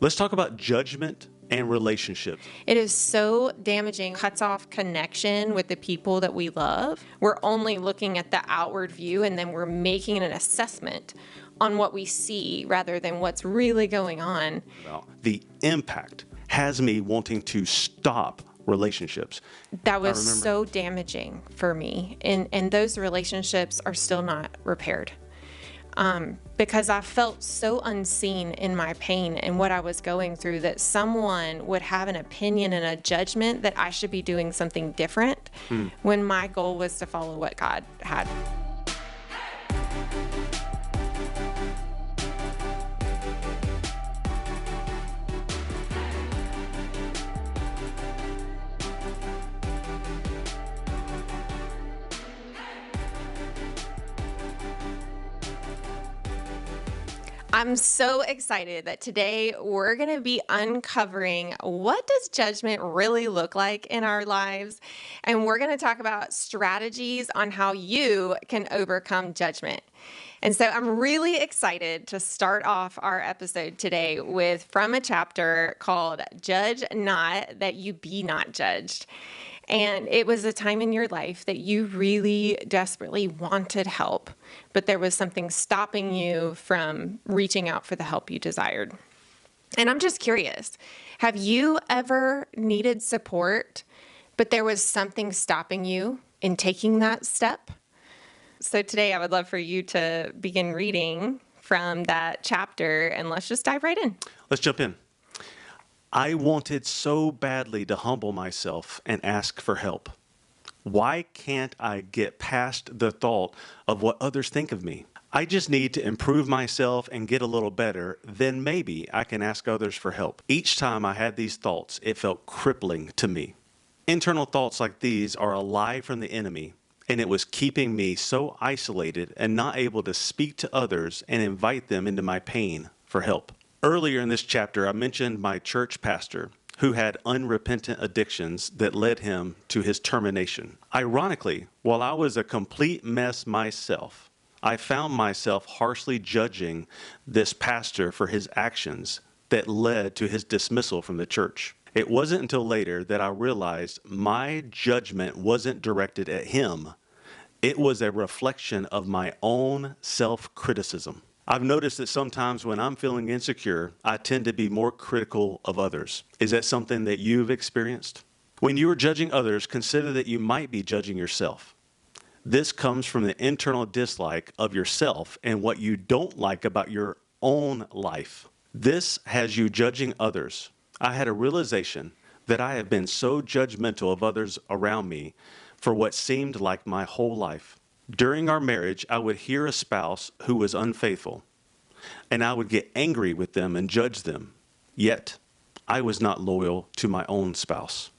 Let's talk about judgment and relationships. It is so damaging, cuts off connection with the people that we love. We're only looking at the outward view, and then we're making an assessment on what we see rather than what's really going on. Well, the impact has me wanting to stop relationships. That was so damaging for me. And those relationships are still not repaired. Because I felt so unseen in my pain and what I was going through, that someone would have an opinion and a judgment that I should be doing something different when my goal was to follow what God had. I'm so excited that today we're going to be uncovering what does judgment really look like in our lives, and we're going to talk about strategies on how you can overcome judgment. And so I'm really excited to start off our episode today from a chapter called Judge Not That You Be Not Judged. And it was a time in your life that you really desperately wanted help, but there was something stopping you from reaching out for the help you desired. And I'm just curious, have you ever needed support, but there was something stopping you in taking that step? So today I would love for you to begin reading from that chapter, and let's just dive right in. Let's jump in. I wanted so badly to humble myself and ask for help. Why can't I get past the thought of what others think of me? I just need to improve myself and get a little better, then maybe I can ask others for help. Each time I had these thoughts, it felt crippling to me. Internal thoughts like these are a lie from the enemy, and it was keeping me so isolated and not able to speak to others and invite them into my pain for help. Earlier in this chapter, I mentioned my church pastor who had unrepentant addictions that led him to his termination. Ironically, while I was a complete mess myself, I found myself harshly judging this pastor for his actions that led to his dismissal from the church. It wasn't until later that I realized my judgment wasn't directed at him. It was a reflection of my own self-criticism. I've noticed that sometimes when I'm feeling insecure, I tend to be more critical of others. Is that something that you've experienced? When you are judging others, consider that you might be judging yourself. This comes from the internal dislike of yourself and what you don't like about your own life. This has you judging others. I had a realization that I have been so judgmental of others around me for what seemed like my whole life. During our marriage, I would hear a spouse who was unfaithful, and I would get angry with them and judge them. Yet, I was not loyal to my own spouse.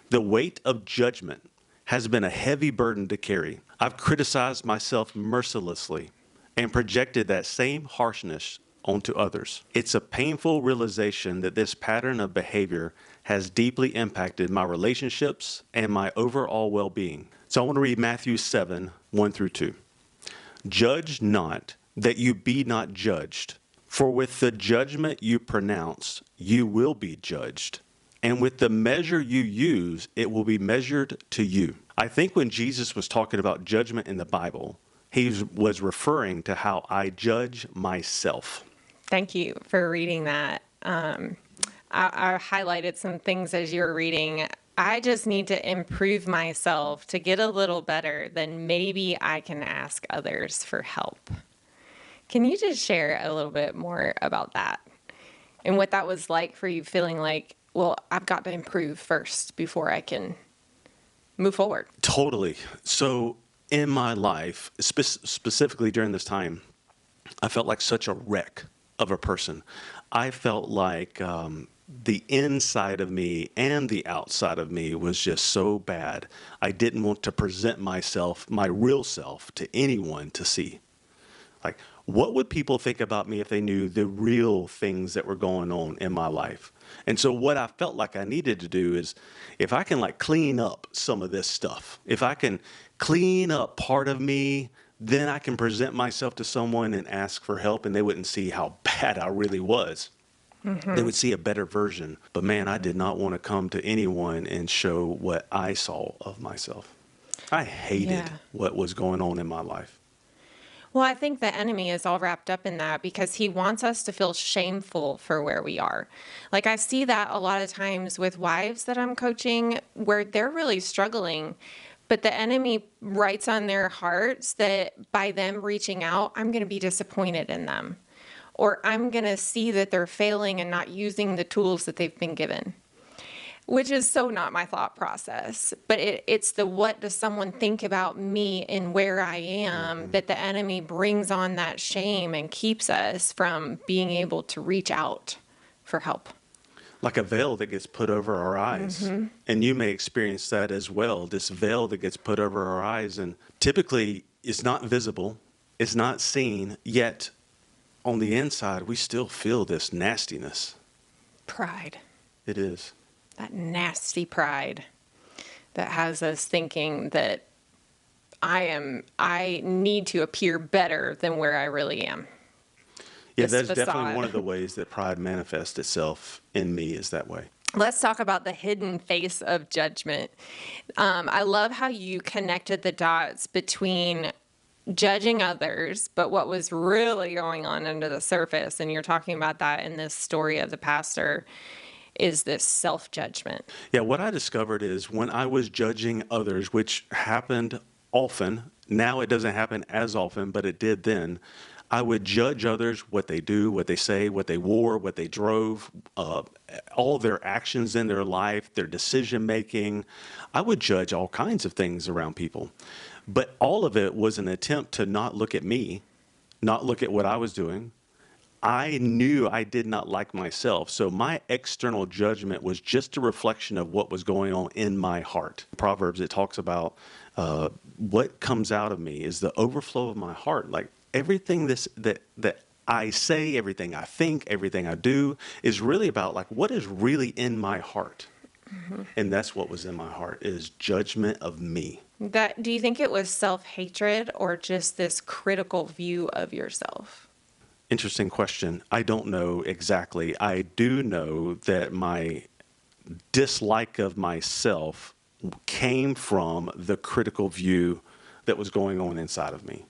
The weight of judgment has been a heavy burden to carry. I've criticized myself mercilessly and projected that same harshness onto others. It's a painful realization that this pattern of behavior has deeply impacted my relationships and my overall well-being. So I want to read Matthew 7, 1 through 2. Judge not that you be not judged, for with the judgment you pronounce, you will be judged. And with the measure you use, it will be measured to you. I think when Jesus was talking about judgment in the Bible, he was referring to how I judge myself. Thank you for reading that. I highlighted some things as you were reading. I just need to improve myself to get a little better, then maybe I can ask others for help. Can you just share a little bit more about that and what that was like for you, feeling like, well, I've got to improve first before I can move forward? Totally. So in my life, specifically during this time, I felt like such a wreck of a person. I felt like the inside of me and the outside of me was just so bad. I didn't want to present myself, my real self, to anyone to see. Like, what would people think about me if they knew the real things that were going on in my life? And so what I felt like I needed to do is, if I can like clean up some of this stuff, if I can clean up part of me, then I can present myself to someone and ask for help, and they wouldn't see how bad I really was. They would see a better version. But man, I did not want to come to anyone and show what I saw of myself. I hated Yeah. what was going on in my life. Well, I think the enemy is all wrapped up in that because he wants us to feel shameful for where we are. Like I see that a lot of times with wives that I'm coaching where they're really struggling, but the enemy writes on their hearts that by them reaching out, I'm going to be disappointed in them, or I'm going to see that they're failing and not using the tools that they've been given. Which is so not my thought process, but it's the what does someone think about me and where I am that the enemy brings on that shame and keeps us from being able to reach out for help. Like a veil that gets put over our eyes. And you may experience that as well, this veil that gets put over our eyes. And typically, it's not visible, it's not seen, yet on the inside, we still feel this nastiness. Pride, It is. that nasty pride that has us thinking that I need to appear better than where I really am. Yeah, This that's definitely facade. one of the ways that pride manifests itself in me is that way. Let's talk about the hidden face of judgment. I love how you connected the dots between judging others, but what was really going on under the surface, and you're talking about that in this story of the pastor, is this self-judgment. Yeah, what I discovered is when I was judging others, which happened often, now it doesn't happen as often, but it did then. I would judge others, what they do, what they say, what they wore, what they drove, all their actions in their life, their decision making. I would judge all kinds of things around people. But all of it was an attempt to not look at me, not look at what I was doing. I knew I did not like myself. So my external judgment was just a reflection of what was going on in my heart. Proverbs, it talks about what comes out of me is the overflow of my heart. Like everything that I say, everything I think, everything I do is really about like what is really in my heart. And that's what was in my heart is judgment of me. That, do you think it was self-hatred or just this critical view of yourself? Interesting question. I don't know exactly. I do know that my dislike of myself came from the critical view that was going on inside of me.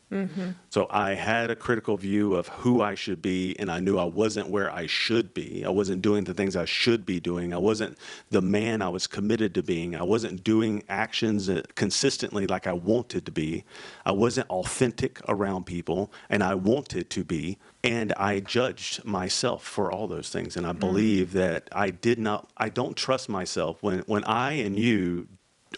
So I had a critical view of who I should be, and I knew I wasn't where I should be. I wasn't doing the things I should be doing. I wasn't the man I was committed to being. I wasn't doing actions consistently like I wanted to be. I wasn't authentic around people, and I wanted to be. And I judged myself for all those things. And I believe that I don't trust myself when I and you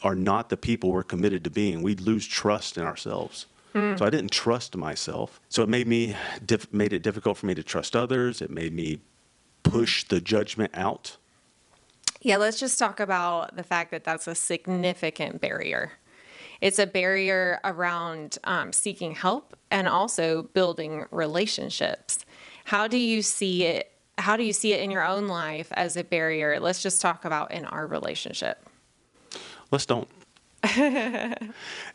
are not the people we're committed to being. We lose trust in ourselves. So I didn't trust myself. So it made it difficult for me to trust others. It made me push the judgment out. Yeah, let's just talk about the fact that that's a significant barrier. It's a barrier around seeking help and also building relationships. How do you see it? How do you see it in your own life as a barrier? Let's just talk about in our relationship. Let's don't.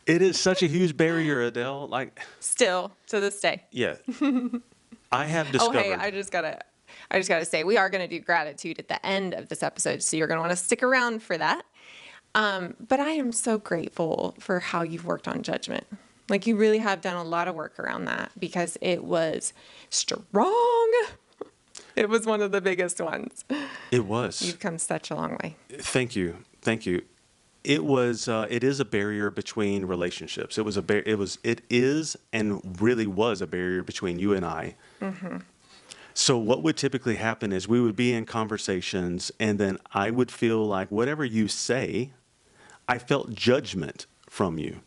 It is such a huge barrier, Adele. Like, Still to this day. yeah, I have Oh, discovered. hey, I just gotta say, we are gonna do gratitude at the end of this episode, so you're gonna want to stick around for that. But I am so grateful for how you've worked on judgment. Like you really have done a lot of work around that because it was strong. It was one of the biggest ones. It was. You've come such a long way. Thank you. Thank you. It was. It is a barrier between relationships. It is, and really was a barrier between you and I. So what would typically happen is we would be in conversations, and then I would feel like whatever you say, I felt judgment from you.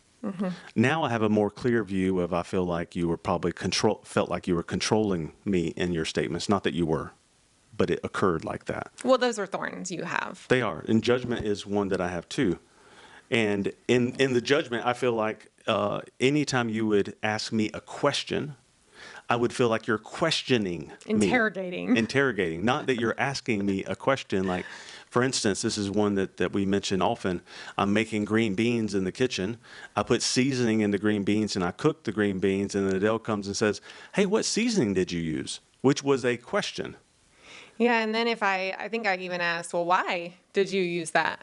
Now I have a more clear view of I feel like you were probably felt like you were controlling me in your statements. Not that you were, but it occurred like that. Well, those are thorns you have. They are. And judgment is one that I have too. And in the judgment, I feel like anytime you would ask me a question, I would feel like you're questioning Interrogating. me. Interrogating. Not that you're asking me a question. Like, for instance, this is one that we mention often. I'm making green beans in the kitchen. I put seasoning in the green beans and I cook the green beans. And then Adele comes and says, hey, what seasoning did you use? Which was a question. Yeah, and then if I think I even asked, well, why did you use that?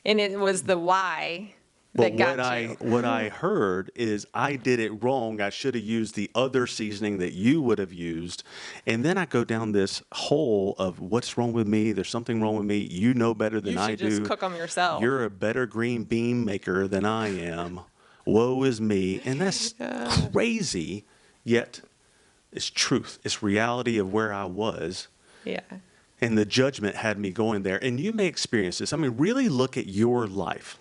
And it was the why But that got you. what I heard is I did it wrong. I should have used the other seasoning that you would have used. And then I go down this hole of what's wrong with me? There's something wrong with me. You know better than You I should just do. cook them yourself. You're a better green bean maker than I am. Woe is me. And that's crazy, yet it's truth. It's reality of where I was. Yeah. And the judgment had me going there. And you may experience this. I mean, really look at your life.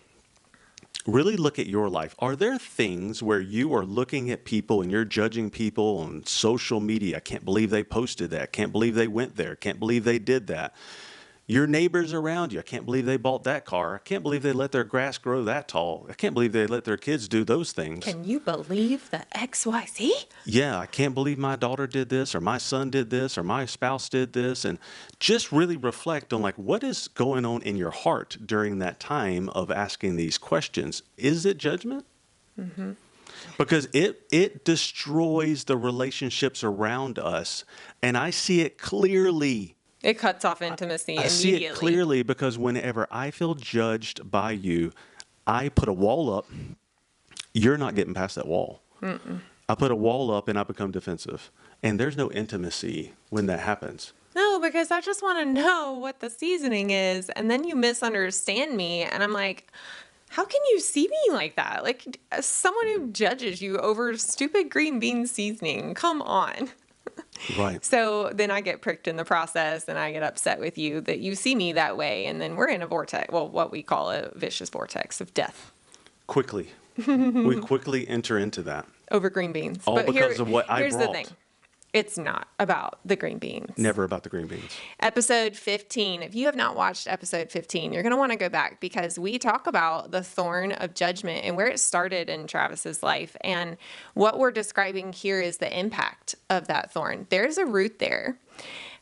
Really look at your life. Are there things where you are looking at people and you're judging people on social media? I can't believe they posted that. Can't believe they went there. Can't believe they did that. Your neighbors around you, I can't believe they bought that car. I can't believe they let their grass grow that tall. I can't believe they let their kids do those things. Can you believe the XYZ? Yeah, I can't believe my daughter did this, or my son did this, or my spouse did this. And just really reflect on like what is going on in your heart during that time of asking these questions. Is it judgment? Mm-hmm. Because it destroys the relationships around us. And I see it clearly. It cuts off intimacy I immediately. see it clearly because whenever I feel judged by you, I put a wall up. You're not getting past that wall. Mm-mm. I put a wall up and I become defensive. And there's no intimacy when that happens. No, because I just want to know what the seasoning is. And then you misunderstand me. And I'm like, how can you see me like that? Like someone who judges you over stupid green bean seasoning. Come on. Right. So then I get pricked in the process and I get upset with you that you see me that way. And then we're in a vortex, well, what we call a vicious vortex of death. Quickly. We quickly enter into that. Over green beans. All because of what I here's brought. the thing. It's not about the green beans. Never about the green beans. Episode 15. If you have not watched episode 15, you're going to want to go back because we talk about the thorn of judgment and where it started in Travis's life. And what we're describing here is the impact of that thorn. There's a root there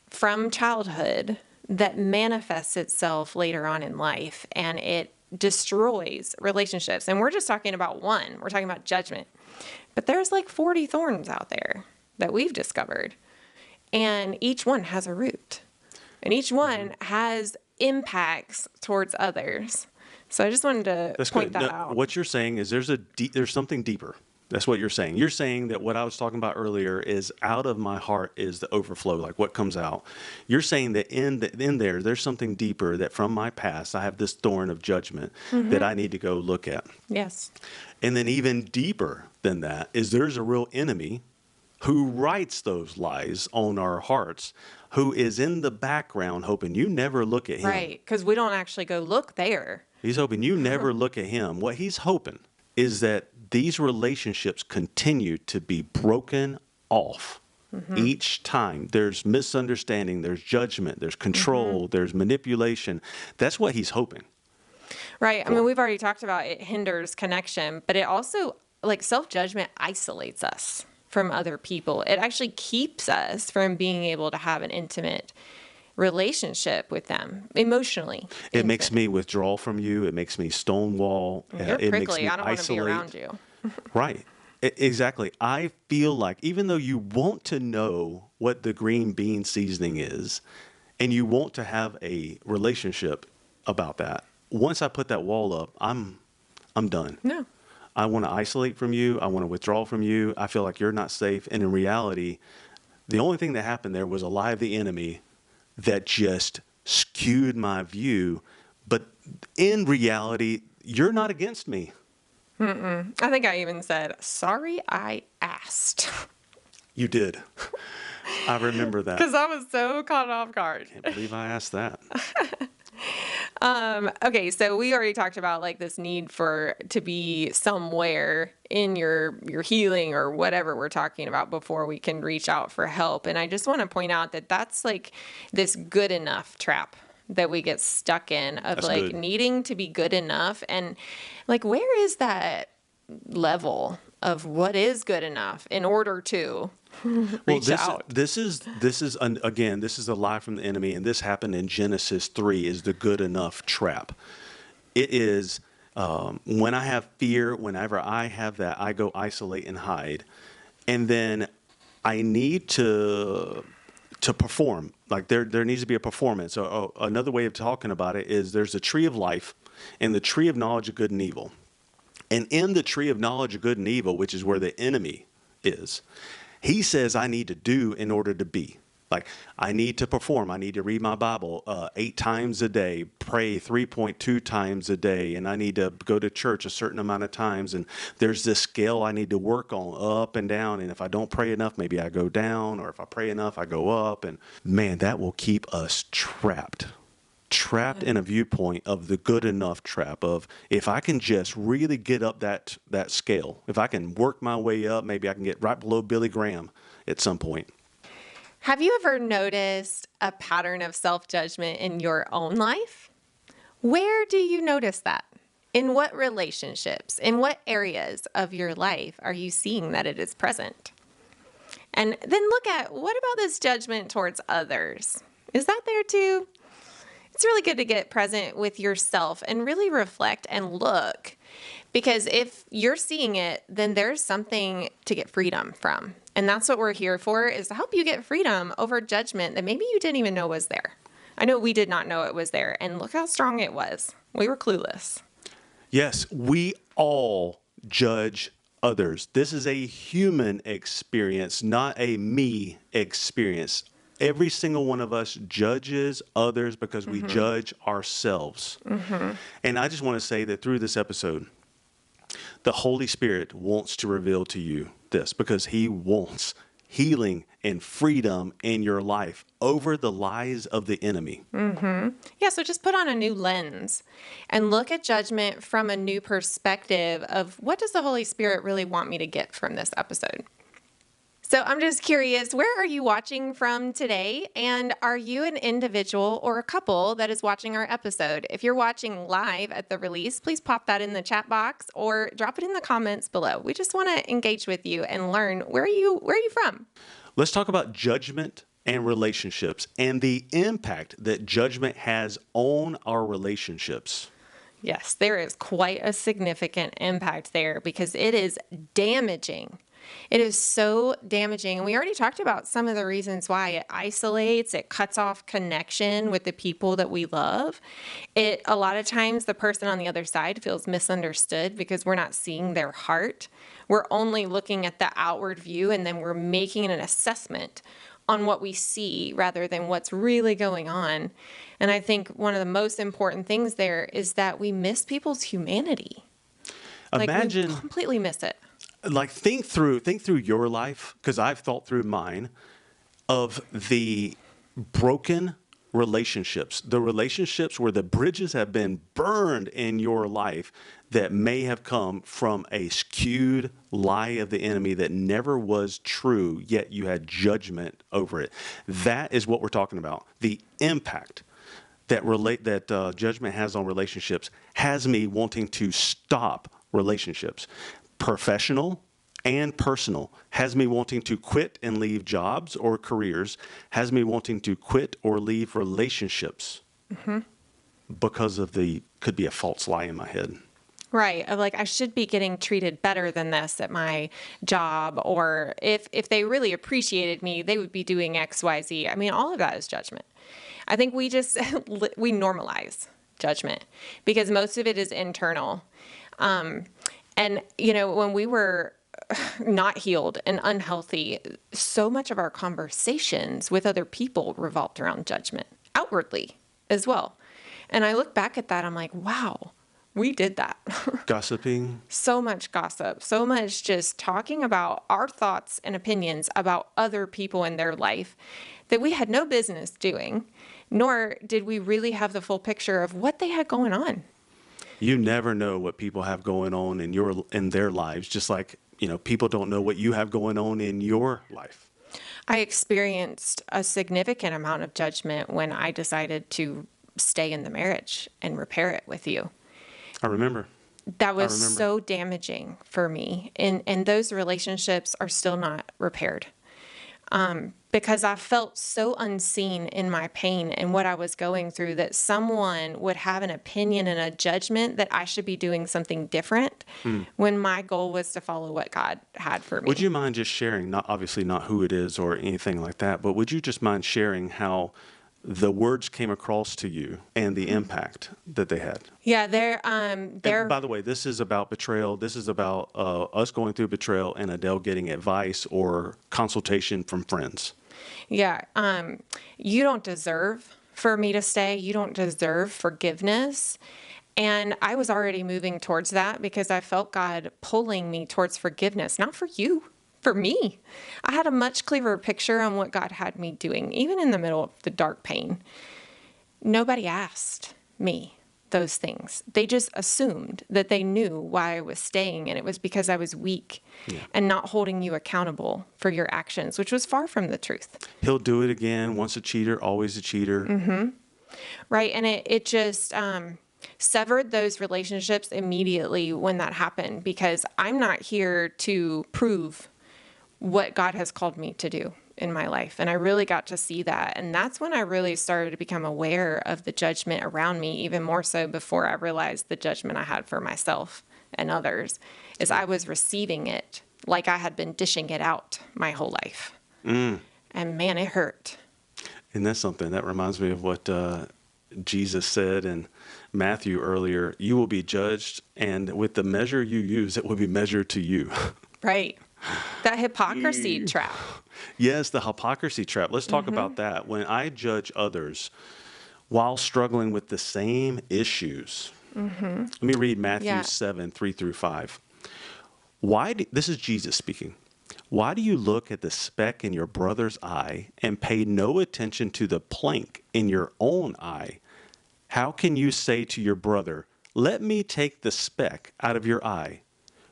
from childhood that manifests itself later on in life, and it destroys relationships. And we're just talking about one. We're talking about judgment. But there's like 40 thorns out there that we've discovered. And each one has a root. And each one has impacts towards others. So I just wanted to point that out. What you're saying is there's something deeper. That's what you're saying. You're saying that what I was talking about earlier is out of my heart is the overflow, like what comes out. You're saying that in there's something deeper that from my past, I have this thorn of judgment that I need to go look at. Yes. And then even deeper than that is there's a real enemy who writes those lies on our hearts, who is in the background hoping you never look at him. Right, because we don't actually go look there. He's hoping you never look at him. What he's hoping is that these relationships continue to be broken off each time. There's misunderstanding, there's judgment, there's control, there's manipulation. That's what he's hoping. Right. I mean, we've already talked about it hinders connection, but it also, like self-judgment isolates us from other people. It actually keeps us from being able to have an intimate relationship with them emotionally. It makes me withdraw from you. It makes me stonewall. You're it prickly. makes me I don't want to be isolate. around you. Right. Exactly. I feel like even though you want to know what the green bean seasoning is and you want to have a relationship about that, once I put that wall up, I'm done. No. I want to isolate from you. I want to withdraw from you. I feel like you're not safe. And in reality, the only thing that happened there was a lie of the enemy that just skewed my view. But in reality, you're not against me. I think I even said, sorry, I asked. You did. I remember that. Because I was so caught off guard. Can't believe I asked that. Okay, so we already talked about like this need to be somewhere in your healing or whatever we're talking about before we can reach out for help. And I just want to point out that that's like this good enough trap that we get stuck in of That's like good. needing to be good enough. And like, where is that level of what is good enough in order to reach out? This is again, this is a lie from the enemy, and this happened in Genesis 3. Is the good enough trap? It is when I have fear, whenever I have that, I go isolate and hide, and then I need to to perform. Like there needs to be a performance. So another way of talking about it is there's a tree of life and the tree of knowledge of good and evil. And in the tree of knowledge of good and evil, which is where the enemy is, he says, I need to do in order to be. Like, I need to perform. I need to read my Bible 8 times a day, pray 3.2 times a day, and I need to go to church a certain amount of times. And there's this scale I need to work on, up and down. And if I don't pray enough, maybe I go down, or if I pray enough, I go up. And man, that will keep us trapped in a viewpoint of the good enough trap of, if I can just really get up that scale, if I can work my way up, maybe I can get right below Billy Graham at some point. Have you ever noticed a pattern of self-judgment in your own life? Where do you notice that? In what relationships, in what areas of your life are you seeing that it is present? And then look at, what about this judgment towards others? Is that there too? It's really good to get present with yourself and really reflect and look, because if you're seeing it, then there's something to get freedom from. And that's what we're here for, is to help you get freedom over judgment that maybe you didn't even know was there. I know we did not know it was there, and look how strong it was. We were clueless. Yes, we all judge others. This is a human experience, not a me experience. Every single one of us judges others because we judge ourselves. And I just want to say that through this episode, the Holy Spirit wants to reveal to you this, because he wants healing and freedom in your life over the lies of the enemy. Yeah, so just put on a new lens and look at judgment from a new perspective of, what does the Holy Spirit really want me to get from this episode? So I'm just curious, where are you watching from today? And are you an individual or a couple that is watching our episode? If you're watching live at the release, please pop that in the chat box or drop it in the comments below. We just want to engage with you and learn, where are you from? Let's talk about judgment and relationships and the impact that judgment has on our relationships. Yes, there is quite a significant impact there, because it is damaging. It is so damaging. And we already talked about some of the reasons why. It isolates, it cuts off connection with the people that we love. A lot of times the person on the other side feels misunderstood because we're not seeing their heart. We're only looking at the outward view, and then we're making an assessment on what we see rather than what's really going on. And I think one of the most important things there is that we miss people's humanity. Imagine, we completely miss it. Like, think through your life, because I've thought through mine, of the broken relationships, the relationships where the bridges have been burned in your life that may have come from a skewed lie of the enemy that never was true, yet you had judgment over it. That is what we're talking about. The impact that judgment has on relationships has me wanting to stop relationships. Professional and personal, has me wanting to quit and leave jobs or careers, has me wanting to quit or leave relationships because of could be a false lie in my head. Right. Of like, I should be getting treated better than this at my job. Or if they really appreciated me, they would be doing X, Y, Z. I mean, all of that is judgment. I think we normalize judgment because most of it is internal. And, when we were not healed and unhealthy, so much of our conversations with other people revolved around judgment, outwardly as well. And I look back at that, I'm like, wow, we did that. Gossiping. So much gossip, so much just talking about our thoughts and opinions about other people in their life that we had no business doing, nor did we really have the full picture of what they had going on. You never know what people have going on in their lives, just like, people don't know what you have going on in your life. I experienced a significant amount of judgment when I decided to stay in the marriage and repair it with you. I remember. That was so damaging for me. And those relationships are still not repaired. because I felt so unseen in my pain and what I was going through that someone would have an opinion and a judgment that I should be doing something different when my goal was to follow what God had for me. Would you mind just sharing, not obviously not who it is or anything like that, but would you just mind sharing how the words came across to you and the impact that they had? Yeah, And by the way, this is about betrayal. This is about us going through betrayal and Adele getting advice or consultation from friends. yeah, you don't deserve for me to stay. You don't deserve forgiveness. And I was already moving towards that because I felt God pulling me towards forgiveness, not for you, for me. I had a much clearer picture on what God had me doing, even in the middle of the dark pain. Nobody asked me those things. They just assumed that they knew why I was staying, and it was because I was weak and not holding you accountable for your actions, which was far from the truth. He'll do it again. Once a cheater, always a cheater. Right. And it just severed those relationships immediately when that happened, because I'm not here to prove what God has called me to do in my life. And I really got to see that. And that's when I really started to become aware of the judgment around me, even more so before I realized the judgment I had for myself and others, is I was receiving it like I had been dishing it out my whole life. And man, it hurt. And that's something that reminds me of what Jesus said in Matthew earlier. You will be judged, and with the measure you use, it will be measured to you. Right. That hypocrisy trap. Yes, the hypocrisy trap. Let's talk about that. When I judge others while struggling with the same issues. Let me read Matthew 7, 3 through 5. This is Jesus speaking. Why do you look at the speck in your brother's eye and pay no attention to the plank in your own eye? How can you say to your brother, let me take the speck out of your eye,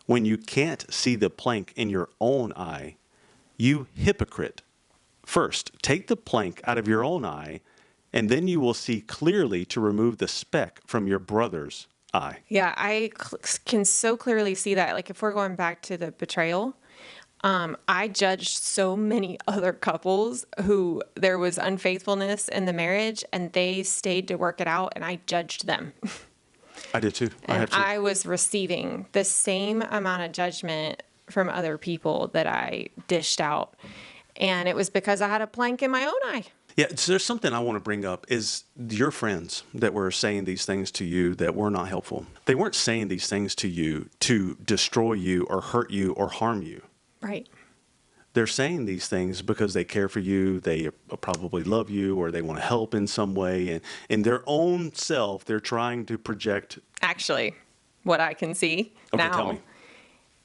when you can't see the plank in your own eye? You hypocrite. First, take the plank out of your own eye, and then you will see clearly to remove the speck from your brother's eye. Yeah, I can so clearly see that. Like, if we're going back to the betrayal, I judged so many other couples who there was unfaithfulness in the marriage and they stayed to work it out, and I judged them. I did too. And I was receiving the same amount of judgment from other people that I dished out. And it was because I had a plank in my own eye. Yeah, so there's something I want to bring up is your friends that were saying these things to you that were not helpful. They weren't saying these things to you to destroy you or hurt you or harm you. Right. They're saying these things because they care for you, they probably love you, or they want to help in some way. And in their own self, they're trying to project. Actually, what I can see now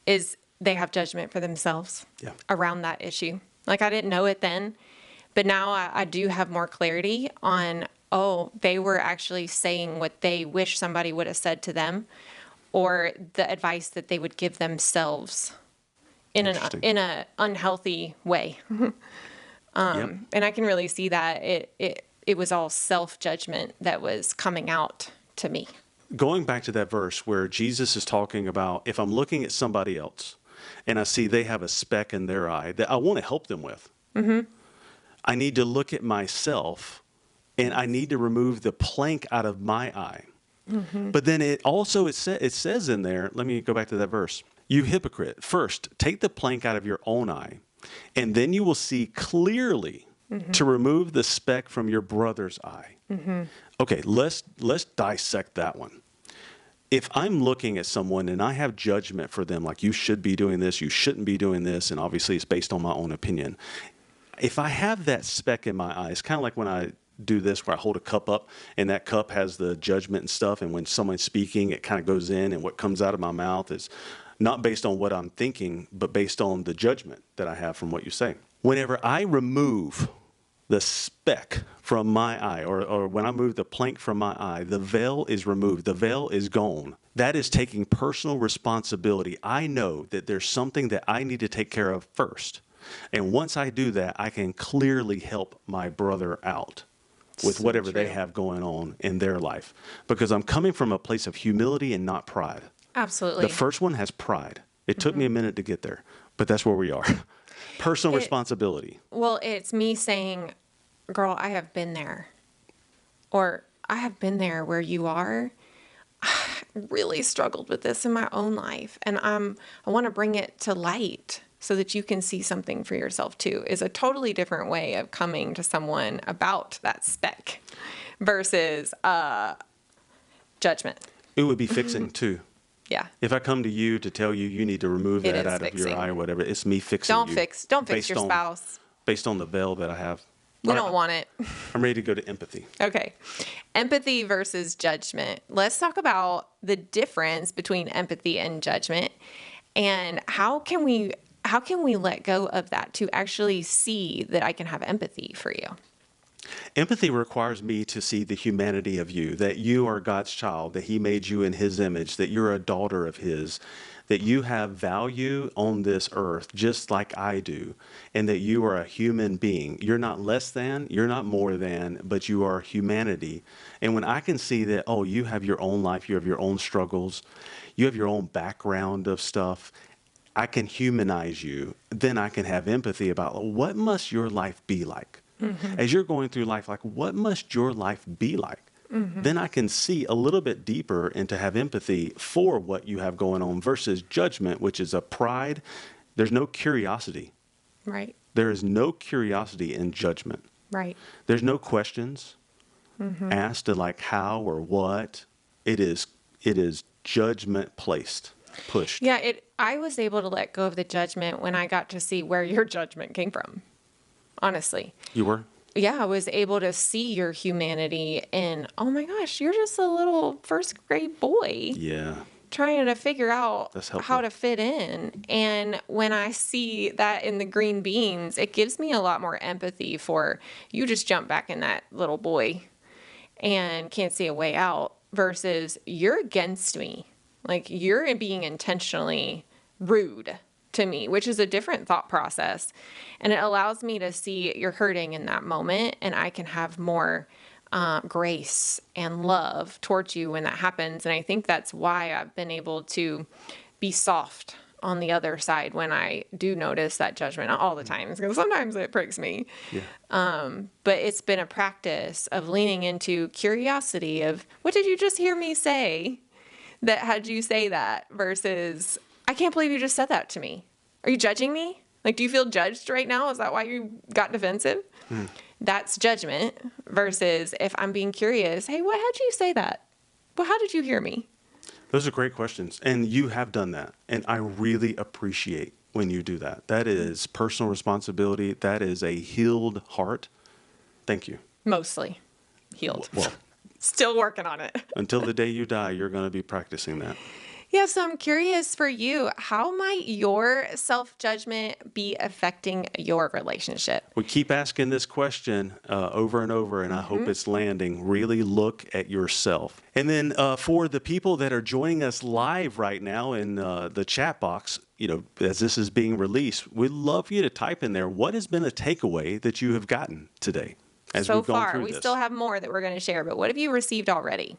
is they have judgment for themselves around that issue. Like, I didn't know it then, but now I do have more clarity on, they were actually saying what they wish somebody would have said to them, or the advice that they would give themselves in an unhealthy way. And I can really see that it was all self-judgment that was coming out to me. Going back to that verse where Jesus is talking about, if I'm looking at somebody else and I see they have a speck in their eye that I want to help them with, I need to look at myself and I need to remove the plank out of my eye. But then it says in there, let me go back to that verse. You hypocrite, first take the plank out of your own eye, and then you will see clearly to remove the speck from your brother's eye. Okay, let's dissect that one. If I'm looking at someone and I have judgment for them, like you should be doing this, you shouldn't be doing this, and obviously it's based on my own opinion. If I have that speck in my eye, it's kind of like when I do this where I hold a cup up and that cup has the judgment and stuff, and when someone's speaking, it kind of goes in, and what comes out of my mouth is not based on what I'm thinking, but based on the judgment that I have from what you say. Whenever I remove the speck from my eye, or when I move the plank from my eye, the veil is removed. The veil is gone. That is taking personal responsibility. I know that there's something that I need to take care of first. And once I do that, I can clearly help my brother out with whatever they have going on in their life. Because I'm coming from a place of humility and not pride. Absolutely. The first one has pride. It took me a minute to get there, but that's where we are. Personal responsibility. Well, it's me saying, girl, I have been there. Or I have been there where you are. I really struggled with this in my own life. And I want to bring it to light so that you can see something for yourself too, is a totally different way of coming to someone about that speck versus judgment. It would be fixing too. Yeah. If I come to you to tell you you need to remove It that is out of your fixing. eye or whatever, it's me fixing Don't you. fix your spouse. Based on the veil that I have. We All don't right, want it. I'm ready to go to empathy. Okay. Empathy versus judgment. Let's talk about the difference between empathy and judgment, and how can we let go of that to actually see that I can have empathy for you? Empathy requires me to see the humanity of you, that you are God's child, that he made you in his image, that you're a daughter of his, that you have value on this earth just like I do, and that you are a human being. You're not less than, you're not more than, but you are humanity. And when I can see that, oh, you have your own life, you have your own struggles, you have your own background of stuff, I can humanize you, then I can have empathy about what must your life be like? As you're going through life, like, what must your life be like? Then I can see a little bit deeper and to have empathy for what you have going on versus judgment, which is a pride. There's no curiosity. Right. There is no curiosity in judgment. Right. There's no questions asked to like how or what. It is judgment pushed. Yeah, I was able to let go of the judgment when I got to see where your judgment came from. Honestly. You were? Yeah, I was able to see your humanity and, oh my gosh, you're just a little first grade boy Yeah. trying to figure out That's helpful. how to fit in. And when I see that in the green beans, it gives me a lot more empathy for you just jump back in that little boy and can't see a way out versus you're against me. Like you're being intentionally rude to me, which is a different thought process. And it allows me to see you're hurting in that moment, and I can have more grace and love towards you when that happens. And I think that's why I've been able to be soft on the other side when I do notice that judgment. Not all the times, because sometimes it pricks me. Yeah. But it's been a practice of leaning into curiosity of, what did you just hear me say that had you say that versus, I can't believe you just said that to me. Are you judging me? Like, do you feel judged right now? Is that why you got defensive? That's judgment versus if I'm being curious, hey, what had you say that? Well, how did you hear me? Those are great questions. And you have done that. And I really appreciate when you do that. That is personal responsibility. That is a healed heart. Thank you. Mostly healed. Well, Still working on it. until the day you die, you're going to be practicing that. Yeah, so I'm curious for you, how might your self-judgment be affecting your relationship? We keep asking this question over and over, and I hope it's landing. Really look at yourself. And then for the people that are joining us live right now in the chat box, you know, as this is being released, we'd love you to type in there, what has been a takeaway that you have gotten today as So we've gone far, through we this? still have more that we're going to share, but what have you received already?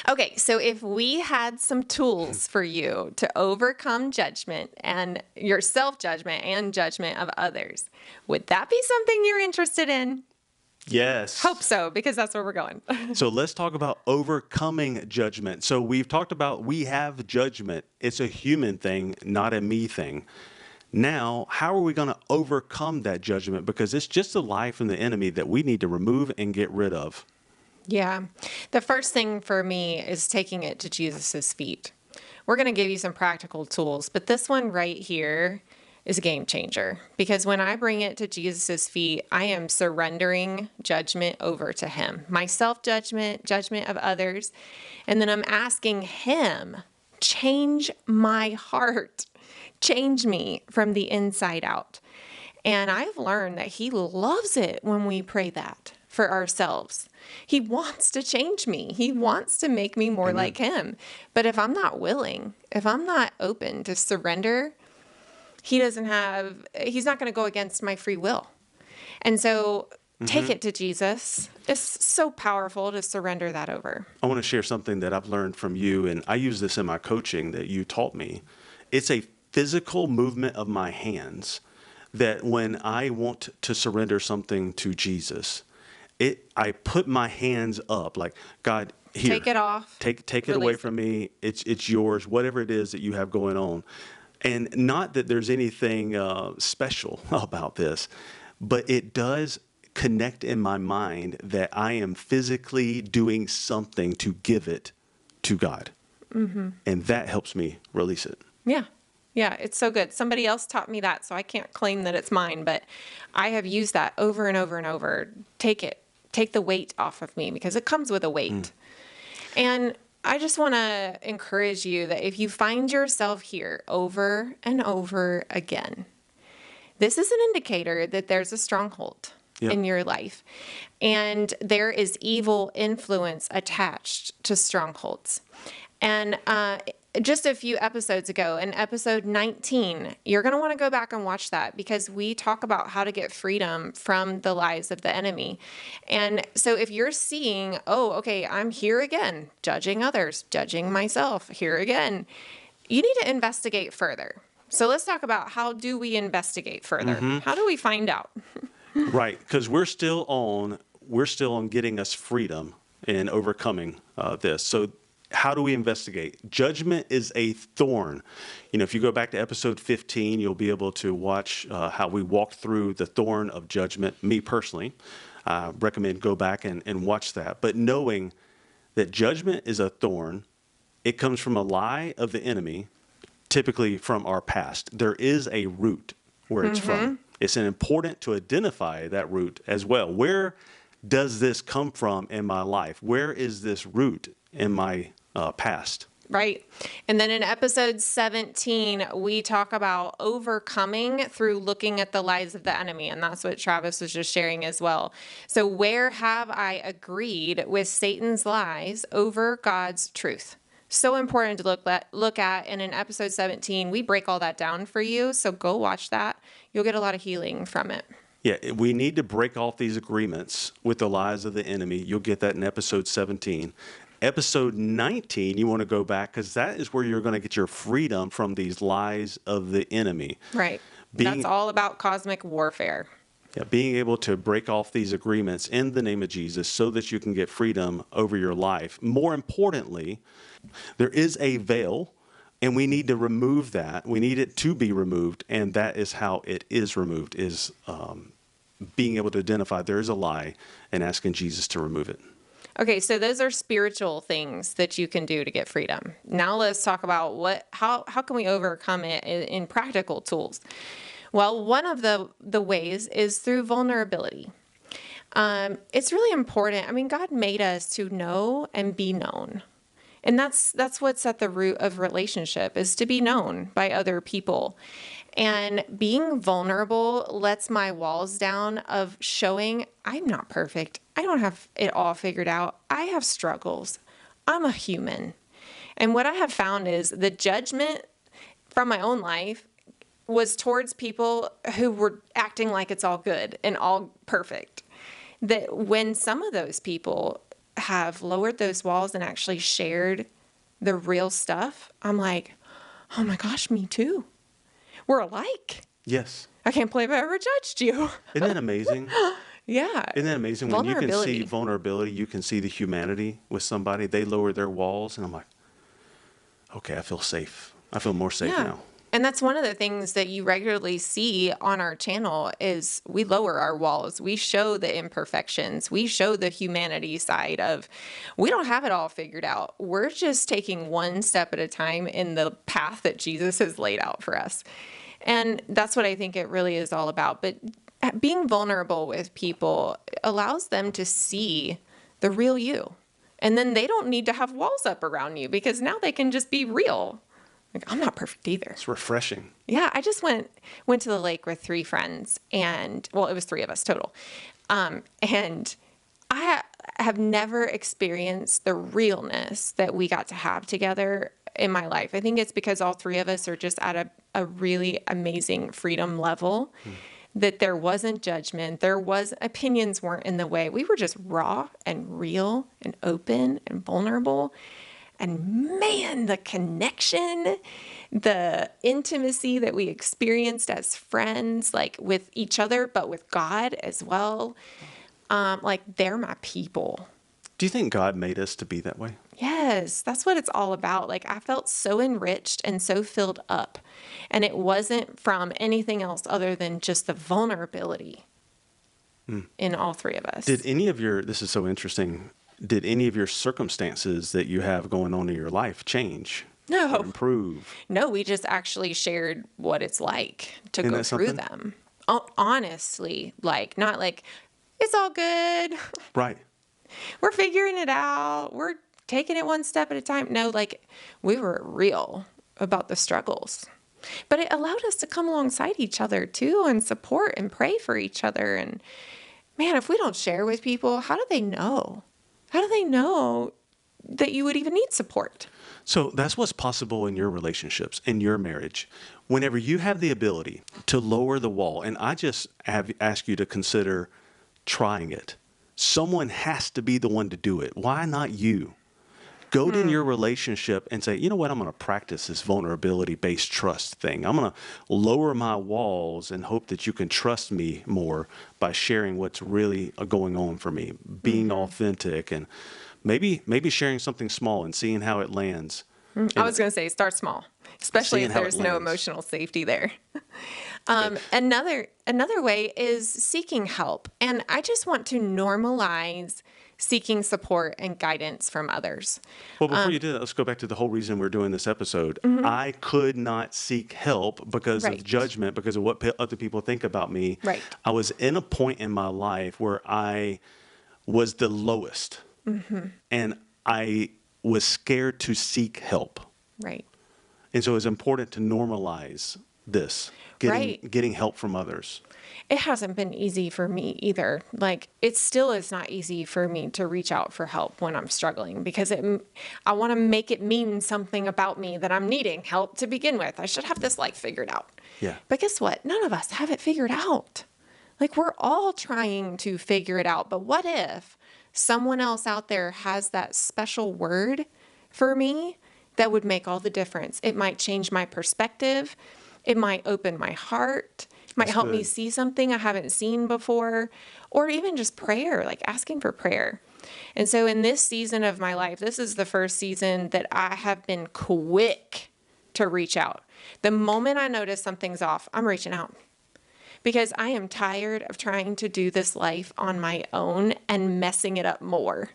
Okay, so if we had some tools for you to overcome judgment and your self-judgment and judgment of others, would that be something you're interested in? Yes. Hope so, because that's where we're going. So let's talk about overcoming judgment. So we've talked about we have judgment. It's a human thing, not a me thing. Now, how are we going to overcome that judgment? Because it's just a lie from the enemy that we need to remove and get rid of. Yeah. The first thing for me is taking it to Jesus's feet. We're going to give you some practical tools, but this one right here is a game changer because when I bring it to Jesus's feet, I am surrendering judgment over to him, my self-judgment, judgment of others. And then I'm asking him, change my heart, change me from the inside out. And I've learned that he loves it when we pray that for ourselves. He wants to change me. He wants to make me more like him. But if I'm not willing, if I'm not open to surrender, he's not going to go against my free will. And so take it to Jesus. It's so powerful to surrender that over. I want to share something that I've learned from you, and I use this in my coaching that you taught me. It's a physical movement of my hands that when I want to surrender something to Jesus, I put my hands up like, God, here, Take it off. take it away Release it. from me. It's yours, whatever it is that you have going on. And not that there's anything special about this, but it does connect in my mind that I am physically doing something to give it to God. And that helps me release it. Yeah. Yeah, it's so good. Somebody else taught me that, so I can't claim that it's mine, but I have used that over and over and over. Take it. Take the weight off of me because it comes with a weight. And I just want to encourage you that if you find yourself here over and over again, this is an indicator that there's a stronghold Yep. in your life. And there is evil influence attached to strongholds. And just a few episodes ago, in episode 19, you're going to want to go back and watch that because we talk about how to get freedom from the lies of the enemy. And so if you're seeing, oh, okay, I'm here again, judging others, judging myself, here again, you need to investigate further. So let's talk about how do we investigate further? How do we find out? Right, because we're still on getting us freedom and overcoming this. So how do we investigate? Judgment is a thorn. If you go back to episode 15, you'll be able to watch how we walked through the thorn of judgment. Me personally, recommend go back and watch that. But knowing that judgment is a thorn, it comes from a lie of the enemy, typically from our past. There is a root where it's from. It's important to identify that root as well. Where does this come from in my life? Where is this root in my past? Right. And then in episode 17, we talk about overcoming through looking at the lies of the enemy. And that's what Travis was just sharing as well. So where have I agreed with Satan's lies over God's truth? So important to look at. And in episode 17, we break all that down for you. So go watch that. You'll get a lot of healing from it. Yeah, we need to break off these agreements with the lies of the enemy. You'll get that in episode 17. Episode 19, you want to go back because that is where you're going to get your freedom from these lies of the enemy. Right. That's all about cosmic warfare. Yeah, being able to break off these agreements in the name of Jesus so that you can get freedom over your life. More importantly, there is a veil, and we need to remove that. We need it to be removed, and that is how it is removed, is being able to identify there is a lie and asking Jesus to remove it. Okay, so those are spiritual things that you can do to get freedom. Now let's talk about how can we overcome it in practical tools. Well, one of the ways is through vulnerability. It's really important. I mean, God made us to know and be known. And that's what's at the root of relationship, is to be known by other people. And being vulnerable lets my walls down of showing I'm not perfect. I don't have it all figured out. I have struggles. I'm a human. And what I have found is the judgment from my own life was towards people who were acting like it's all good and all perfect. That when some of those people have lowered those walls and actually shared the real stuff, I'm like, oh my gosh, me too. We're alike. Yes. I can't believe I ever judged you. Isn't that amazing? Yeah. Isn't that amazing? When you can see vulnerability, you can see the humanity with somebody. They lower their walls, and I'm like, okay, I feel safe. I feel more safe now. And that's one of the things that you regularly see on our channel is we lower our walls. We show the imperfections. We show the humanity side of we don't have it all figured out. We're just taking one step at a time in the path that Jesus has laid out for us. And that's what I think it really is all about. But being vulnerable with people allows them to see the real you. And then they don't need to have walls up around you because now they can just be real. Like, I'm not perfect either. It's refreshing. Yeah, I just went to the lake with 3 friends, and well, it was 3 of us total. And I have never experienced the realness that we got to have together in my life. I think it's because all 3 of us are just at a really amazing freedom level. That there wasn't judgment, opinions weren't in the way. We were just raw and real and open and vulnerable. And man, the connection, the intimacy that we experienced as friends, like with each other, but with God as well. Like they're my people. Do you think God made us to be that way? Yes, that's what it's all about. Like I felt so enriched and so filled up. And it wasn't from anything else other than just the vulnerability in all three of us. Did any of your, this is so interesting, did any of your circumstances that you have going on in your life change? No. Or improve? No, we just actually shared what it's like to Isn't go that through something? them. Honestly, like not like it's all good. Right. We're figuring it out. We're taking it one step at a time. No, like we were real about the struggles. But it allowed us to come alongside each other too and support and pray for each other. And man, if we don't share with people, how do they know? How do they know that you would even need support? So that's what's possible in your relationships, in your marriage. Whenever you have the ability to lower the wall, and I just have ask you to consider trying it. Someone has to be the one to do it. Why not you? Go to your relationship and say, you know what, I'm going to practice this vulnerability-based trust thing. I'm going to lower my walls and hope that you can trust me more by sharing what's really going on for me, being authentic, and maybe sharing something small and seeing how it lands. I was going to say start small, especially Seeing if how it there's no lands. emotional safety there. Another way is seeking help. And I just want to normalize seeking support and guidance from others. Well, before you do that, let's go back to the whole reason we're doing this episode. I could not seek help because Right. of judgment, because of what other people think about me. Right. I was in a point in my life where I was the lowest, and I was scared to seek help. Right. And so it's important to normalize this, Right. getting help from others. It hasn't been easy for me either. Like it still is not easy for me to reach out for help when I'm struggling because I want to make it mean something about me that I'm needing help to begin with. I should have this life figured out. Yeah. But guess what? None of us have it figured out. Like we're all trying to figure it out. But what if someone else out there has that special word for me that would make all the difference? It might change my perspective. It might open my heart. Might That's help me good. see something I haven't seen before, or even just prayer, like asking for prayer. And so in this season of my life, this is the first season that I have been quick to reach out. The moment I notice something's off, I'm reaching out because I am tired of trying to do this life on my own and messing it up more.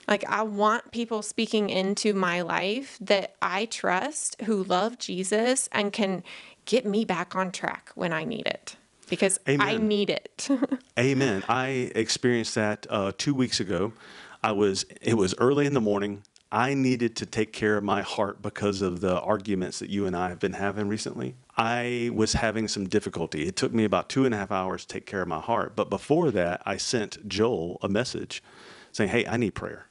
Like I want people speaking into my life that I trust, who love Jesus and can get me back on track when I need it because I Amen. need it. Amen. I experienced that 2 weeks ago. It was early in the morning. I needed to take care of my heart because of the arguments that you and I have been having recently. I was having some difficulty. It took me about 2.5 hours to take care of my heart. But before that, I sent Joel a message saying, hey, I need prayer.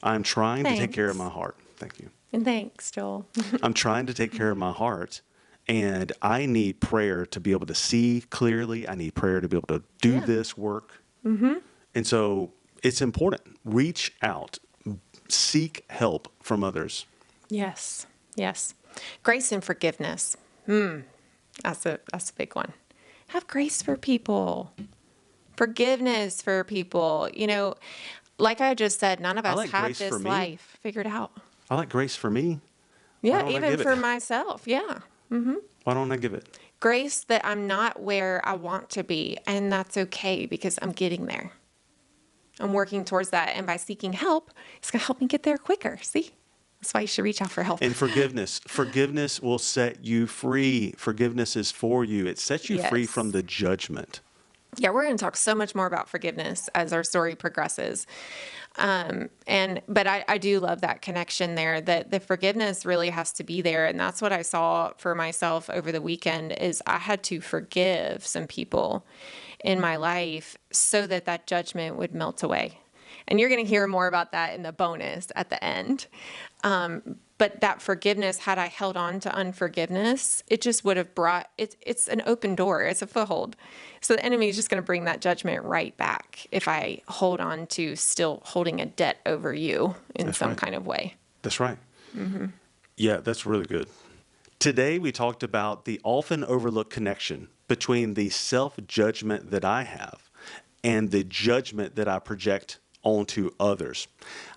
I'm trying to take care of Thanks. my heart. Thank you. And thanks, Joel. I'm trying to take care of my heart, and I need prayer to be able to see clearly. I need prayer to be able to do Yeah. this work. And so it's important. Reach out. Seek help from others. Yes. Yes. Grace and forgiveness. That's a big one. Have grace for people. Forgiveness for people. You know, like I just said, none of us like have grace for this me. life figured out. I like grace for me. Yeah, don't I even give it? for myself. Yeah. Why don't I give it? Grace that I'm not where I want to be, and that's okay because I'm getting there. I'm working towards that, and by seeking help, it's going to help me get there quicker. See? That's why you should reach out for help. And forgiveness. Forgiveness will set you free. Forgiveness is for you. It sets you free Yes. from the judgment. Yeah, we're going to talk so much more about forgiveness as our story progresses. But I do love that connection there, that the forgiveness really has to be there. And that's what I saw for myself over the weekend is I had to forgive some people in my life so that that judgment would melt away. And you're going to hear more about that in the bonus at the end. But that forgiveness, had I held on to unforgiveness, it just would have brought, it's an open door, it's a foothold. So the enemy is just going to bring that judgment right back if I hold on to still holding a debt over you in That's some right. kind of way. That's right. Yeah, that's really good. Today, we talked about the often overlooked connection between the self judgment that I have and the judgment that I project onto others.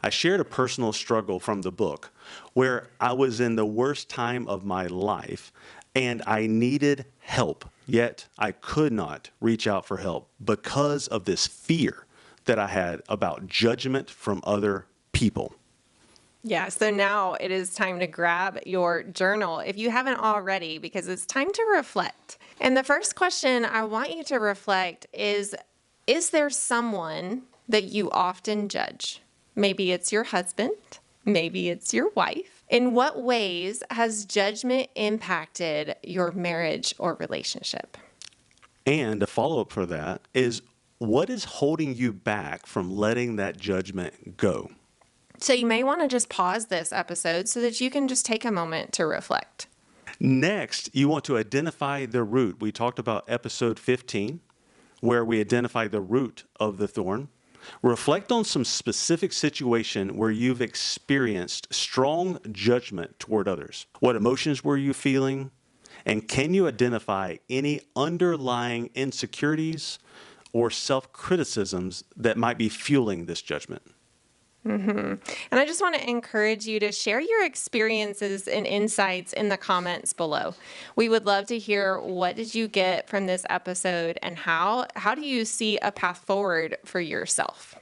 I shared a personal struggle from the book where I was in the worst time of my life and I needed help, yet I could not reach out for help because of this fear that I had about judgment from other people. Yeah, so now it is time to grab your journal if you haven't already, because it's time to reflect. And the first question I want you to reflect is there someone that you often judge? Maybe it's your husband, maybe it's your wife. In what ways has judgment impacted your marriage or relationship? And a follow up for that is what is holding you back from letting that judgment go? So you may want to just pause this episode so that you can just take a moment to reflect. Next, you want to identify the root. We talked about episode 15, where we identify the root of the thorn. Reflect on some specific situation where you've experienced strong judgment toward others. What emotions were you feeling? And can you identify any underlying insecurities or self-criticisms that might be fueling this judgment? And I just want to encourage you to share your experiences and insights in the comments below. We would love to hear, what did you get from this episode, and how do you see a path forward for yourself?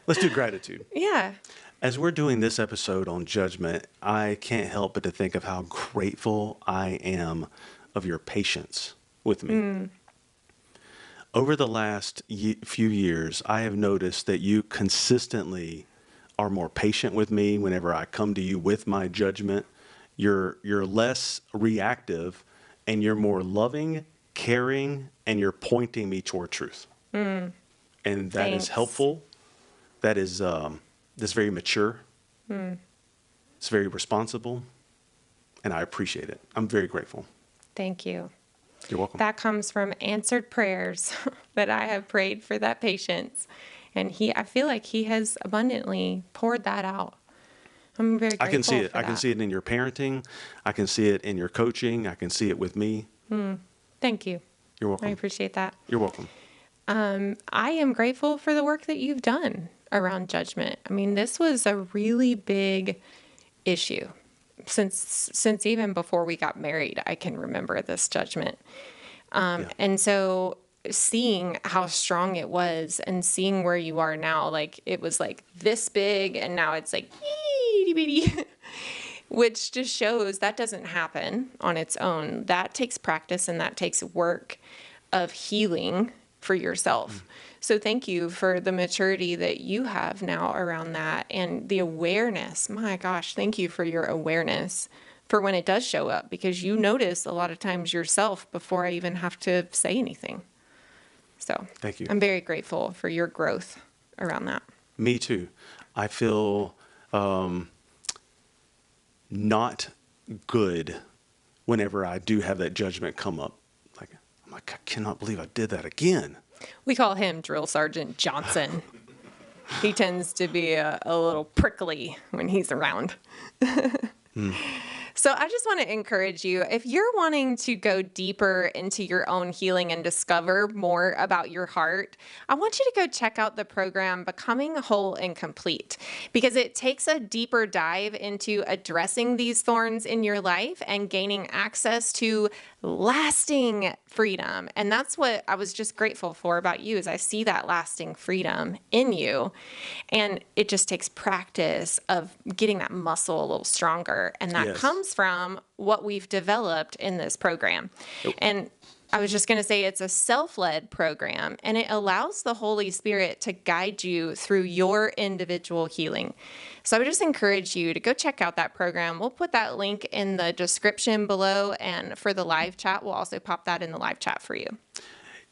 Let's do gratitude. Yeah. As we're doing this episode on judgment, I can't help but to think of how grateful I am of your patience with me. Over the last few years, I have noticed that you consistently are more patient with me whenever I come to you with my judgment. You're less reactive, and you're more loving, caring, and you're pointing me toward truth. And that Thanks. is helpful. That is that's very mature. It's very responsible, and I appreciate it. I'm very grateful. Thank you. You're welcome. That comes from answered prayers that I have prayed for that patience. And I feel like he has abundantly poured that out. I'm very grateful I can see it. for I can that. see it in your parenting. I can see it in your coaching. I can see it with me. Thank you. You're I welcome. appreciate that. You're welcome. I am grateful for the work that you've done around judgment. I mean, this was a really big issue. Since even before we got married, I can remember this judgment. Yeah. And so seeing how strong it was and seeing where you are now, like it was like this big and now it's like itty bitty, which just shows that doesn't happen on its own. That takes practice and that takes work of healing for yourself. So thank you for the maturity that you have now around that and the awareness. My gosh, thank you for your awareness for when it does show up, because you notice a lot of times yourself before I even have to say anything. So Thank you. I'm very grateful for your growth around that. Me too. I feel not good whenever I do have that judgment come up. I'm like, I cannot believe I did that again. We call him Drill Sergeant Johnson. He tends to be a little prickly when he's around. So I just want to encourage you, if you're wanting to go deeper into your own healing and discover more about your heart, I want you to go check out the program Becoming Whole and Complete, because it takes a deeper dive into addressing these thorns in your life and gaining access to lasting freedom. And that's what I was just grateful for about you, is I see that lasting freedom in you. And it just takes practice of getting that muscle a little stronger. And that Yes. comes from what we've developed in this program. Yep. And I was just going to say it's a self-led program, and it allows the Holy Spirit to guide you through your individual healing. So I would just encourage you to go check out that program. We'll put that link in the description below, and for the live chat, we'll also pop that in the live chat for you.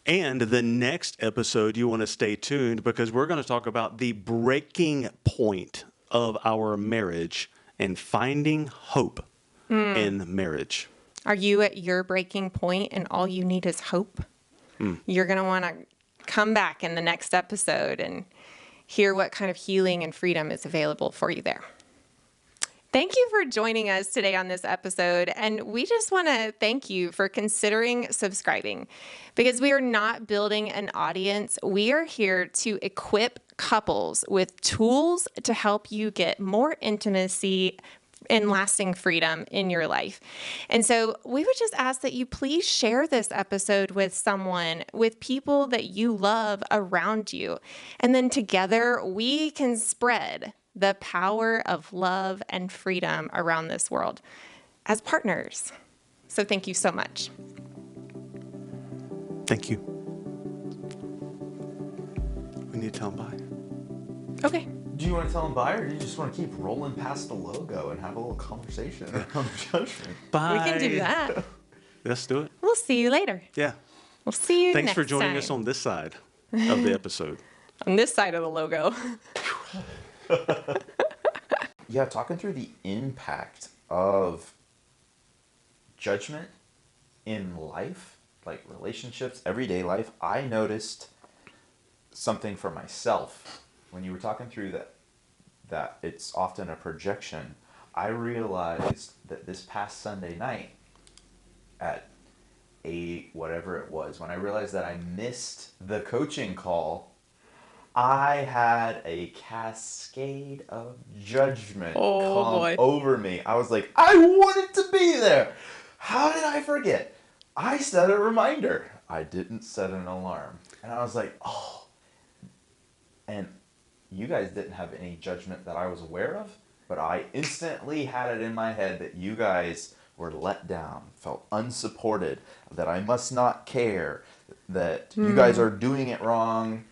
And the next episode, you want to stay tuned, because we're going to talk about the breaking point of our marriage and finding hope in marriage. Are you at your breaking point and all you need is hope? You're going to want to come back in the next episode and hear what kind of healing and freedom is available for you there. Thank you for joining us today on this episode. And we just want to thank you for considering subscribing because we are not building an audience. We are here to equip couples with tools to help you get more intimacy and lasting freedom in your life. And so we would just ask that you please share this episode with someone, with people that you love around you. And then together we can spread the power of love and freedom around this world as partners. So thank you so much. Thank you. We need to tell them bye. Okay. Do you want to tell them bye, or do you just want to keep rolling past the logo and have a little conversation on judgment? Bye. We can do that. Let's do it. We'll see you later. Yeah. We'll see you Thanks next for joining time. us on this side of the episode. On this side of the logo. Yeah, talking through the impact of judgment in life, like relationships, everyday life, I noticed something for myself. When you were talking through that it's often a projection, I realized that this past Sunday night at 8, whatever it was, when I realized that I missed the coaching call, I had a cascade of judgment come over me. I was like, I wanted to be there. How did I forget? I set a reminder. I didn't set an alarm. And I was like, oh. And you guys didn't have any judgment that I was aware of, but I instantly had it in my head that you guys were let down, felt unsupported, that I must not care, that you guys are doing it wrong.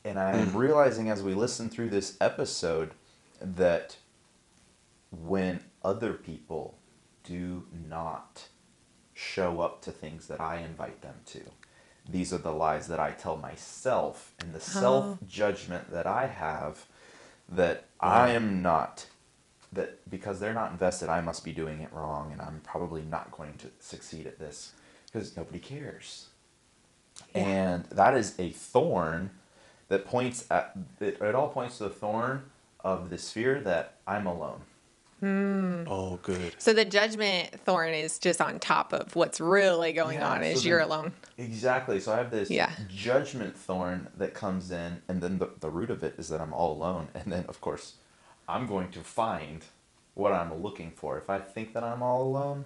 And I'm realizing as we listen through this episode that when other people do not show up to things that I invite them to, these are the lies that I tell myself and the self-judgment that I have, that I am not, that because they're not invested, I must be doing it wrong, and I'm probably not going to succeed at this because nobody cares. Yeah. And that is a thorn that points at, it all points to the thorn of this fear that I'm alone. Oh, good. So the judgment thorn is just on top of what's really going on is you're alone. Exactly. So I have this judgment thorn that comes in, and then the root of it is that I'm all alone. And then, of course, I'm going to find what I'm looking for. If I think that I'm all alone,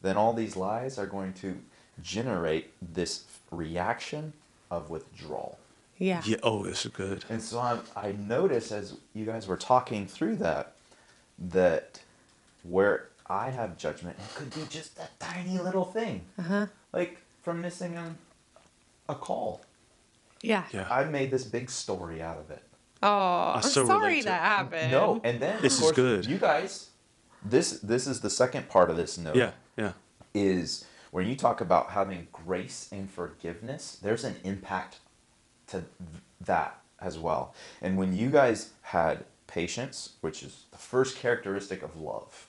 then all these lies are going to generate this reaction of withdrawal. Yeah. Oh, this is good. And so I noticed as you guys were talking through that where I have judgment, it could be just a tiny little thing. Like from missing a call. Yeah. I made this big story out of it. Oh, I'm so sorry relate to that happened. No, and then This of course, is good. you guys, this is the second part of this note. Yeah. Is when you talk about having grace and forgiveness, there's an impact to that as well. And when you guys had patience, which is the first characteristic of love,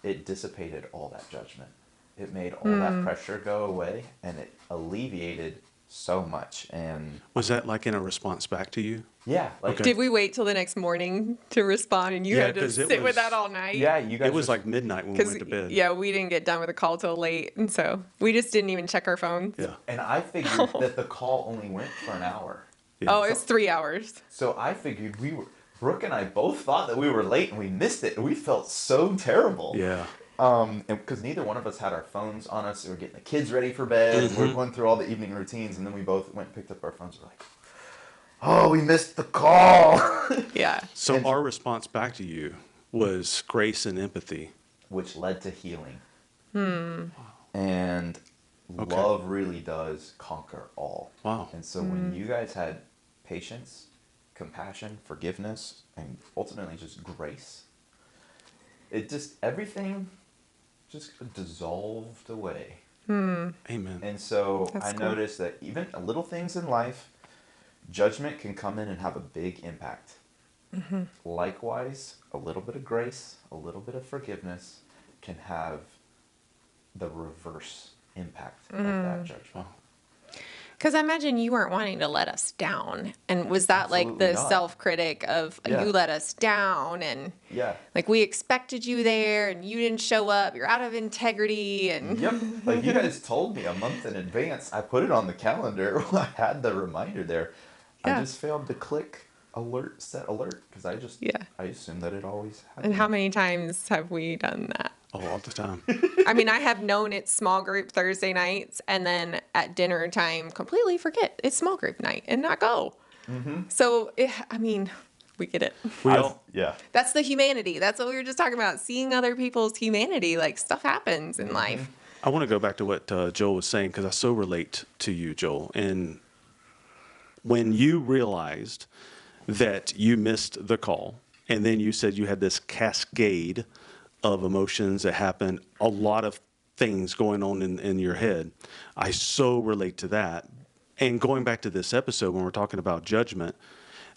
it dissipated all that judgment. It made all that pressure go away, and it alleviated so much. And Was that like in a response back to you? yeah, like Okay. Did we wait till the next morning to respond and you Yeah, had to 'cause it sit with was- that all night? yeah, you guys It was just- like midnight when we went to bed. Yeah, we didn't get done with the call till late. And so we just didn't even check our phones. Yeah. and I figured that the call only went for an hour. Yeah. Oh, it's 3 hours. So I figured Brooke and I both thought that we were late and we missed it, and we felt so terrible. Yeah. And because neither one of us had our phones on us, we were getting the kids ready for bed, we're going through all the evening routines, and then we both went and picked up our phones. We're like, oh, we missed the call. Yeah. So our response back to you was grace and empathy. Which led to healing. And love really does conquer all. Wow. And so when you guys had patience, compassion, forgiveness, and ultimately just grace, everything just dissolved away. Amen. And so That's I cool. noticed that even little things in life, judgment can come in and have a big impact. Likewise, a little bit of grace, a little bit of forgiveness can have the reverse impact of that judgment. Because I imagine you weren't wanting to let us down. And was that like Absolutely the not. self-critic of Yeah. you let us down and Yeah. like we expected you there and you didn't show up. You're out of integrity and Yep. Like you guys told me a month in advance. I put it on the calendar. I had the reminder there. Yeah. I just failed to click set alert because Yeah. I assumed that it always happened. And how many times have we done that? Oh, all the time. I mean, I have known it's small group Thursday nights and then at dinner time completely forget it's small group night and not go. So, I mean, we get it. Yeah. That's the humanity. That's what we were just talking about. Seeing other people's humanity. Like stuff happens in life. I want to go back to what Joel was saying because I so relate to you, Joel. And when you realized that you missed the call, and then you said you had this cascade of emotions that happened, a lot of things going on in your head. I so relate to that. And going back to this episode, when we're talking about judgment,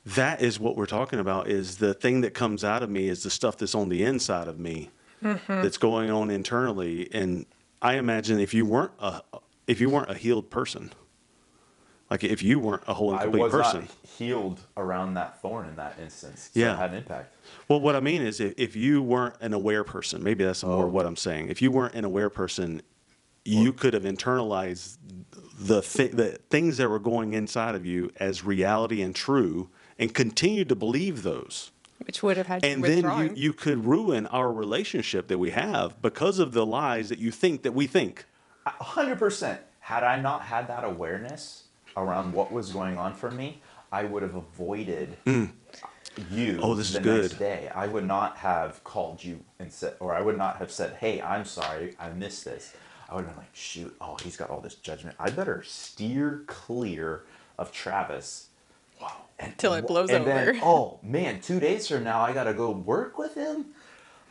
that is what we're talking about, is the thing that comes out of me is the stuff that's on the inside of me that's going on internally. And I imagine if you weren't a healed person, like if you weren't a whole and I complete was person. not healed around that thorn in that instance. So Yeah. it had an impact. Well, what I mean is if you weren't an aware person, maybe that's more what I'm saying. If you weren't an aware person, you could have internalized the things that were going inside of you as reality and true and continued to believe those. Which would have had you And withdrawing. then you could ruin our relationship that we have because of the lies that you think that we think. 100%. Had I not had that awareness around what was going on for me, I would have avoided you Oh, this is the good. next day. I would not have called you and said, or I would not have said, hey, I'm sorry, I missed this. I would have been like, shoot, he's got all this judgment. I better steer clear of Travis. Wow. Till it blows and over. Then, oh, man, 2 days from now, I got to go work with him?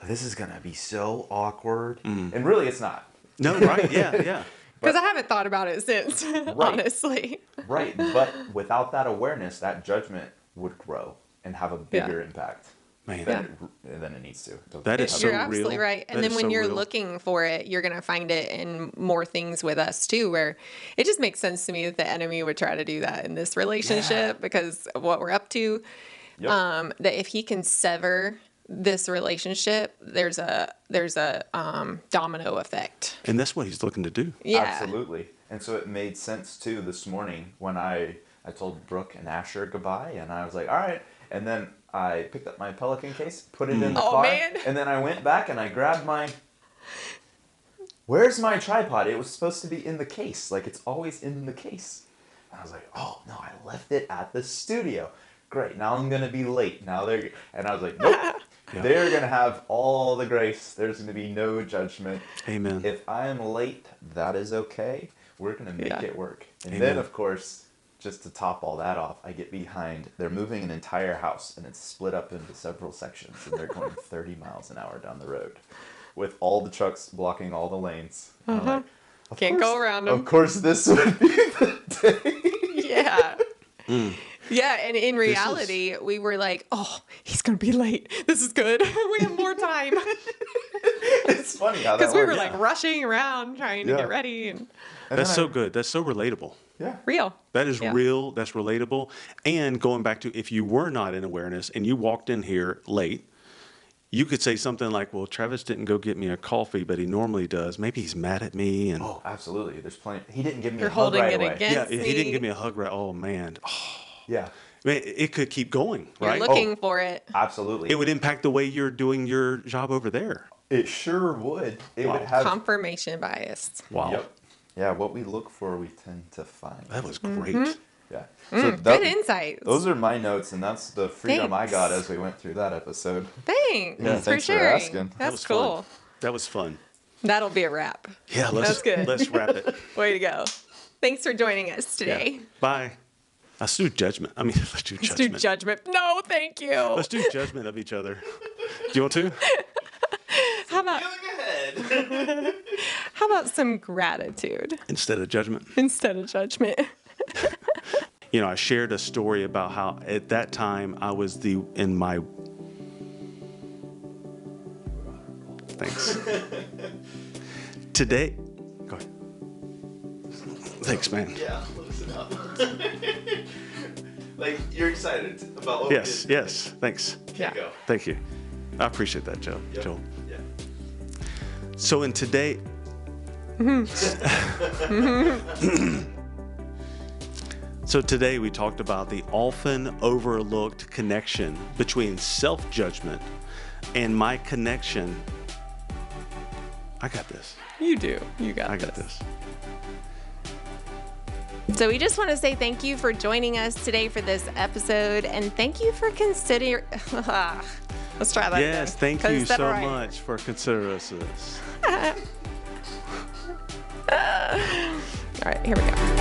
This is going to be so awkward. And really, it's not. No, right? Yeah. Because I haven't thought about it since, honestly. Right, but without that awareness, that judgment would grow and have a bigger impact Man. than it needs to. That is so You're absolutely real. right. And That then is when so you're real. looking for it, you're going to find it in more things with us too, where it just makes sense to me that the enemy would try to do that in this relationship because of what we're up to. Yep. That if he can sever this relationship, there's a domino effect. And that's what he's looking to do. Yeah. Absolutely. And so it made sense too this morning when I told Brooke and Asher goodbye, and I was like, all right. And then I picked up my Pelican case, put it in the car, man. and then I went back and I grabbed where's my tripod? It was supposed to be in the case. Like, it's always in the case. And I was like, oh, no, I left it at the studio. Great, now I'm going to be late. And I was like, nope. They're going to have all the grace. There's going to be no judgment. Amen. If I'm late, that is okay. We're going to make it work. And Amen. then, of course, just to top all that off, I get behind. They're moving an entire house, and it's split up into several sections, and they're going 30 miles an hour down the road with all the trucks blocking all the lanes. And I'm like, Can't go around them. Of course, this would be the day. Yeah. Yeah, and in reality, we were like, oh, he's going to be late. This is good. We have more time. It's funny how that Because we were works. like rushing around trying to Yeah. get ready. And That's so good. That's so relatable. Yeah. real. That is Yeah. real. That's relatable. And going back to if you were not in awareness and you walked in here late, you could say something like, well, Travis didn't go get me a coffee, but he normally does. Maybe he's mad at me. And Oh, absolutely. There's plenty. He didn't give me You're a hug holding right it away. against yeah, he didn't me. give me a hug right. Oh, man. Yeah. Man, it could keep going, You're right? looking for it. Absolutely. It would impact the way you're doing your job over there. It sure would. It Wow. would have. Confirmation bias. Wow. Yep. Yeah, what we look for, we tend to find. That was great. Yeah. Good insights. Those are my notes, and that's the freedom I got Thanks. as we went through that episode. Thanks Yeah, for thanks for sharing. asking. That That's was cool. fun. That was fun. That'll be a wrap. Yeah, That's good. let's wrap it. Way to go. Thanks for joining us today. Yeah. Bye. Let's do judgment. I mean, let's do Let's judgment. do judgment. No, thank you. Let's do judgment of each other. Do you want to? How about how about some gratitude Instead of judgment. instead of judgment? You know, I shared a story about how at that time I was in my. Thanks. Today. Go ahead. Thanks, man. Yeah. enough. Like, you're excited about what Yes, yes. Thanks. Yeah. Go. Thank you. I appreciate that, Joe. Yep. Joel. Yeah. So in today, so today we talked about the often overlooked connection between self-judgment and my connection. I got this. You do. You got I got this. So we just want to say thank you for joining us today for this episode, and thank you for considering. Let's try that Yes, again. thank 'Cause you it's never so right. much for considering us this. All right, here we go.